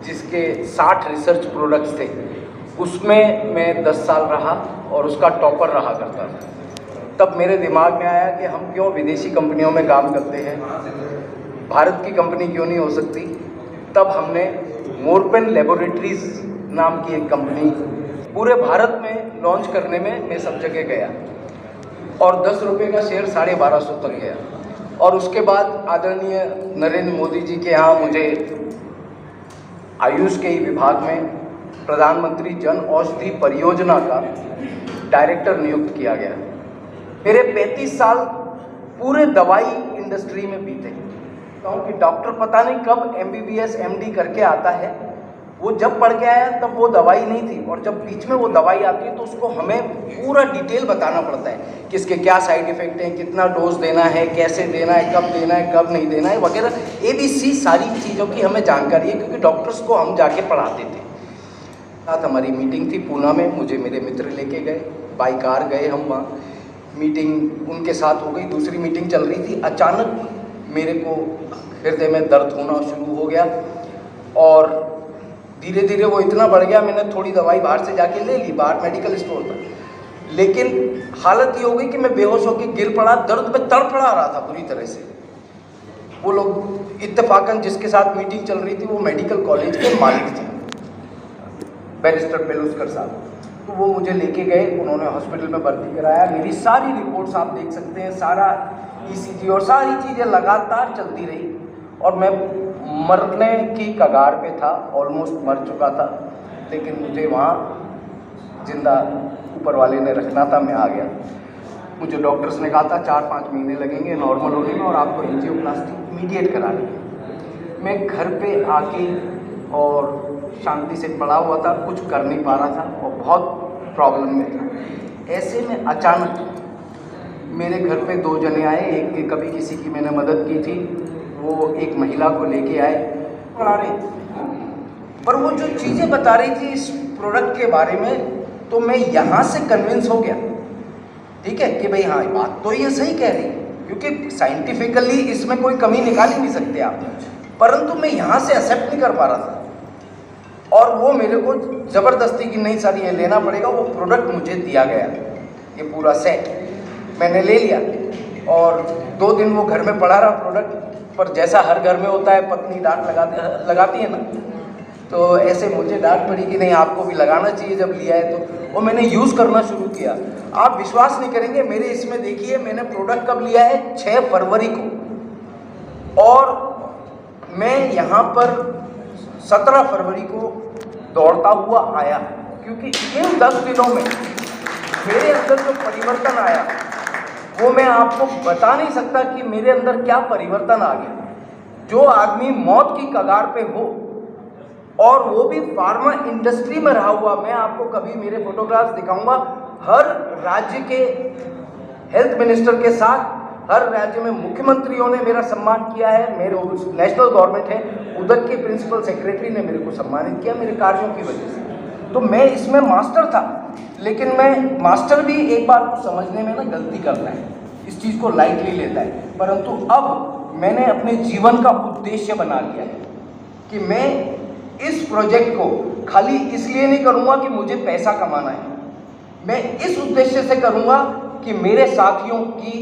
जिसके 60 research products थे, उसमें मैं 10 साल रहा और उसका टॉपर रहा करता था। तब मेरे दिमाग में आया कि हम क्यों विदेशी कंपनियों में काम करते हैं, भारत की कंपनी क्यों नहीं हो सकती। तब हमने मोरपेन लेबोरेटरीज नाम की एक कंपनी पूरे भारत में लॉन्च करने में मैं सब जगह गया और 10 रुपये का शेयर 1250 तक गया। और उसके बाद आदरणीय नरेंद्र मोदी जी के यहाँ मुझे आयुष के ही विभाग में प्रधानमंत्री जन औषधि परियोजना का डायरेक्टर नियुक्त किया गया। मेरे 35 साल पूरे दवाई इंडस्ट्री में बीते, क्योंकि डॉक्टर पता नहीं कब MBBS MD करके आता है। वो जब पढ़ के आया तब वो दवाई नहीं थी, और जब बीच में वो दवाई आती है तो उसको हमें पूरा डिटेल बताना पड़ता है कि इसके क्या साइड इफ़ेक्ट हैं, कितना डोज देना है, कैसे देना है, कब देना है, कब नहीं देना है वगैरह ABC सारी चीज़ों की हमें जानकारी है, क्योंकि डॉक्टर्स को हम जाके पढ़ाते थे। साथ हमारी मीटिंग थी पूना में, मुझे मेरे मित्र लेके गए, बाई कार गए हम वहाँ, मीटिंग उनके साथ हो गई। दूसरी मीटिंग चल रही थी, अचानक मेरे को हृदय में दर्द होना शुरू हो गया और धीरे धीरे वो इतना बढ़ गया, मैंने थोड़ी दवाई बाहर से जाके ले ली, बाहर मेडिकल स्टोर था, लेकिन हालत ये हो गई कि मैं बेहोश होकर गिर पड़ा, दर्द में तड़फड़ा रहा था बुरी तरह से। वो लोग इत्तेफाकन जिसके साथ मीटिंग चल रही थी वो मेडिकल कॉलेज के मालिक थे, बैरिस्टर पेलुस्कर साहब। तो वो मुझे लेके गए, उन्होंने हॉस्पिटल में भर्ती कराया। मेरी सारी रिपोर्ट्स आप देख सकते हैं, सारा ECG और सारी चीज़ें लगातार चलती रही और मैं मरने की कगार पे था, ऑलमोस्ट मर चुका था, लेकिन मुझे वहाँ जिंदा ऊपर वाले ने रखना था, मैं आ गया। मुझे डॉक्टर्स ने कहा था 4-5 महीने लगेंगे नॉर्मल होने में और आपको एंजियोप्लास्टी इमीडिएट करानी है। मैं घर पे आके और शांति से पड़ा हुआ था, कुछ कर नहीं पा रहा था और बहुत प्रॉब्लम में था। ऐसे में अचानक मेरे घर पे 2 जने आए, एक कभी किसी की मैंने मदद की थी, वो एक महिला को लेके आए पढ़ा रहे, पर वो जो चीज़ें बता रही थी इस प्रोडक्ट के बारे में, तो मैं यहाँ से कन्विंस हो गया, ठीक है, कि भाई हाँ बात तो ये सही कह रही है, क्योंकि साइंटिफिकली इसमें कोई कमी निकाल ही नहीं सकते आप, परंतु मैं यहाँ से एक्सेप्ट नहीं कर पा रहा था। और वो मेरे को ज़बरदस्ती की नहीं सर ये लेना पड़ेगा, वो प्रोडक्ट मुझे दिया गया, ये पूरा सेट मैंने ले लिया और 2 दिन वो घर में पड़ा रहा प्रोडक्ट। पर जैसा हर घर में होता है, पत्नी डांट लगाती है ना, तो ऐसे मुझे डांट पड़ी कि नहीं आपको भी लगाना चाहिए जब लिया है तो। वो मैंने यूज़ करना शुरू किया। आप विश्वास नहीं करेंगे, मेरे इसमें देखिए मैंने प्रोडक्ट कब लिया है, 6 फरवरी को, और मैं यहाँ पर 17 फरवरी को दौड़ता हुआ आया, क्योंकि इन 10 दिनों में मेरे अंदर जो परिवर्तन आया वो मैं आपको बता नहीं सकता कि मेरे अंदर क्या परिवर्तन आ गया। जो आदमी मौत की कगार पे हो और वो भी फार्मा इंडस्ट्री में रहा हुआ, मैं आपको कभी मेरे फोटोग्राफ्स दिखाऊंगा, हर राज्य के हेल्थ मिनिस्टर के साथ, हर राज्य में मुख्यमंत्रियों ने मेरा सम्मान किया है, मेरे नेशनल गवर्नमेंट है, उधर के प्रिंसिपल सेक्रेटरी ने मेरे को सम्मानित किया मेरे कार्यों की वजह से। तो मैं इसमें मास्टर था, लेकिन मैं मास्टर भी एक बार को समझने में ना गलती करता है, इस चीज़ को लाइटली लेता है, परंतु अब मैंने अपने जीवन का उद्देश्य बना लिया है कि मैं इस प्रोजेक्ट को खाली इसलिए नहीं करूँगा कि मुझे पैसा कमाना है, मैं इस उद्देश्य से करूँगा कि मेरे साथियों की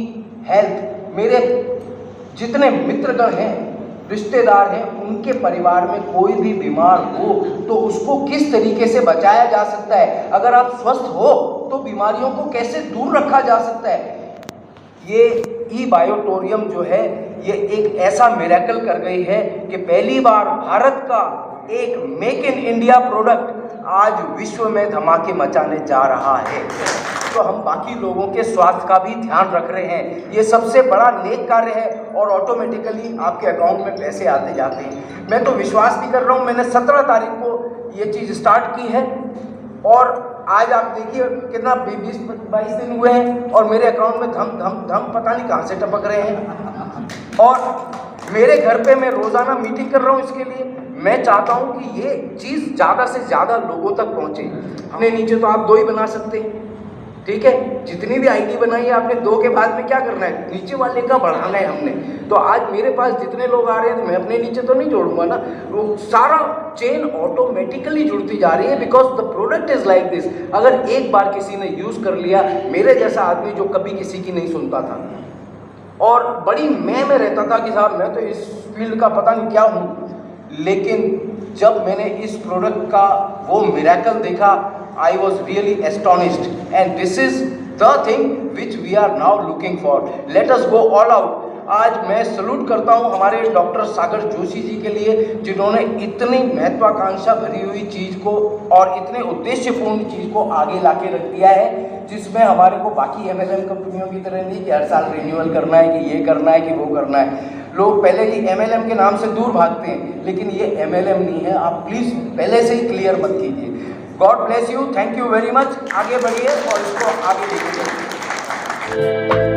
हेल्थ, मेरे जितने मित्रगण हैं, रिश्तेदार हैं, उनके परिवार में कोई भी बीमार हो तो उसको किस तरीके से बचाया जा सकता है, अगर आप स्वस्थ हो तो बीमारियों को कैसे दूर रखा जा सकता है। ये ई-बायोटोरियम जो है ये एक ऐसा मिरेकल कर गई है कि पहली बार भारत का एक मेक इन इंडिया प्रोडक्ट आज विश्व में धमाके मचाने जा रहा है। तो हम बाकी लोगों के स्वास्थ्य का भी ध्यान रख रहे हैं, ये सबसे बड़ा नेक कार्य है और ऑटोमेटिकली आपके अकाउंट में पैसे आते जाते हैं। मैं तो विश्वास नहीं कर रहा हूँ, मैंने 17 तारीख को ये चीज़ स्टार्ट की है और आज आप देखिए कितना 20-22 दिन हुए हैं और मेरे अकाउंट में धम धम धम पता नहीं कहाँ से टपक रहे हैं। और मेरे घर पे मैं रोज़ाना मीटिंग कर रहा हूँ इसके लिए। मैं चाहता हूँ कि ये चीज़ ज़्यादा से ज़्यादा लोगों तक पहुँचे। अपने नीचे तो आप 2 ही बना सकते हैं, ठीक है, जितनी भी आईडी बनाई है आपने 2 के बाद में क्या करना है, नीचे वाले का बढ़ाना है हमने। तो आज मेरे पास जितने लोग आ रहे हैं तो मैं अपने नीचे तो नहीं जोड़ूंगा ना, वो सारा चेन ऑटोमेटिकली जुड़ती जा रही है, because the product is like this. अगर एक बार किसी ने यूज कर लिया, मेरे जैसा आदमी जो कभी किसी की नहीं सुनता था और बड़ी मैं रहता था कि साहब मैं तो इस फील्ड का पता नहीं क्या हूँ, लेकिन जब मैंने इस प्रोडक्ट का वो मिरेकल देखा, I was really astonished, and this is the thing which we are now looking for. Let us go all out. आज मैं सल्यूट करता हूँ हमारे डॉक्टर सागर जोशी जी के लिए, जिन्होंने इतनी महत्वाकांक्षा भरी हुई चीज़ को और इतने उद्देश्यपूर्ण चीज़ को आगे लाके रख दिया है, जिसमें हमारे को बाकी MLM कंपनियों की तरह नहीं कि हर साल रिन्यूअल करना है, कि ये करना है, कि वो करना है। लोग पहले ही MLM के नाम से दूर भागते हैं, लेकिन ये MLM नहीं है। आप प्लीज़ पहले से ही क्लियर मत कीजिए। God bless you, thank you very much. आगे बढ़िए और इसको आगे लेके चलिए।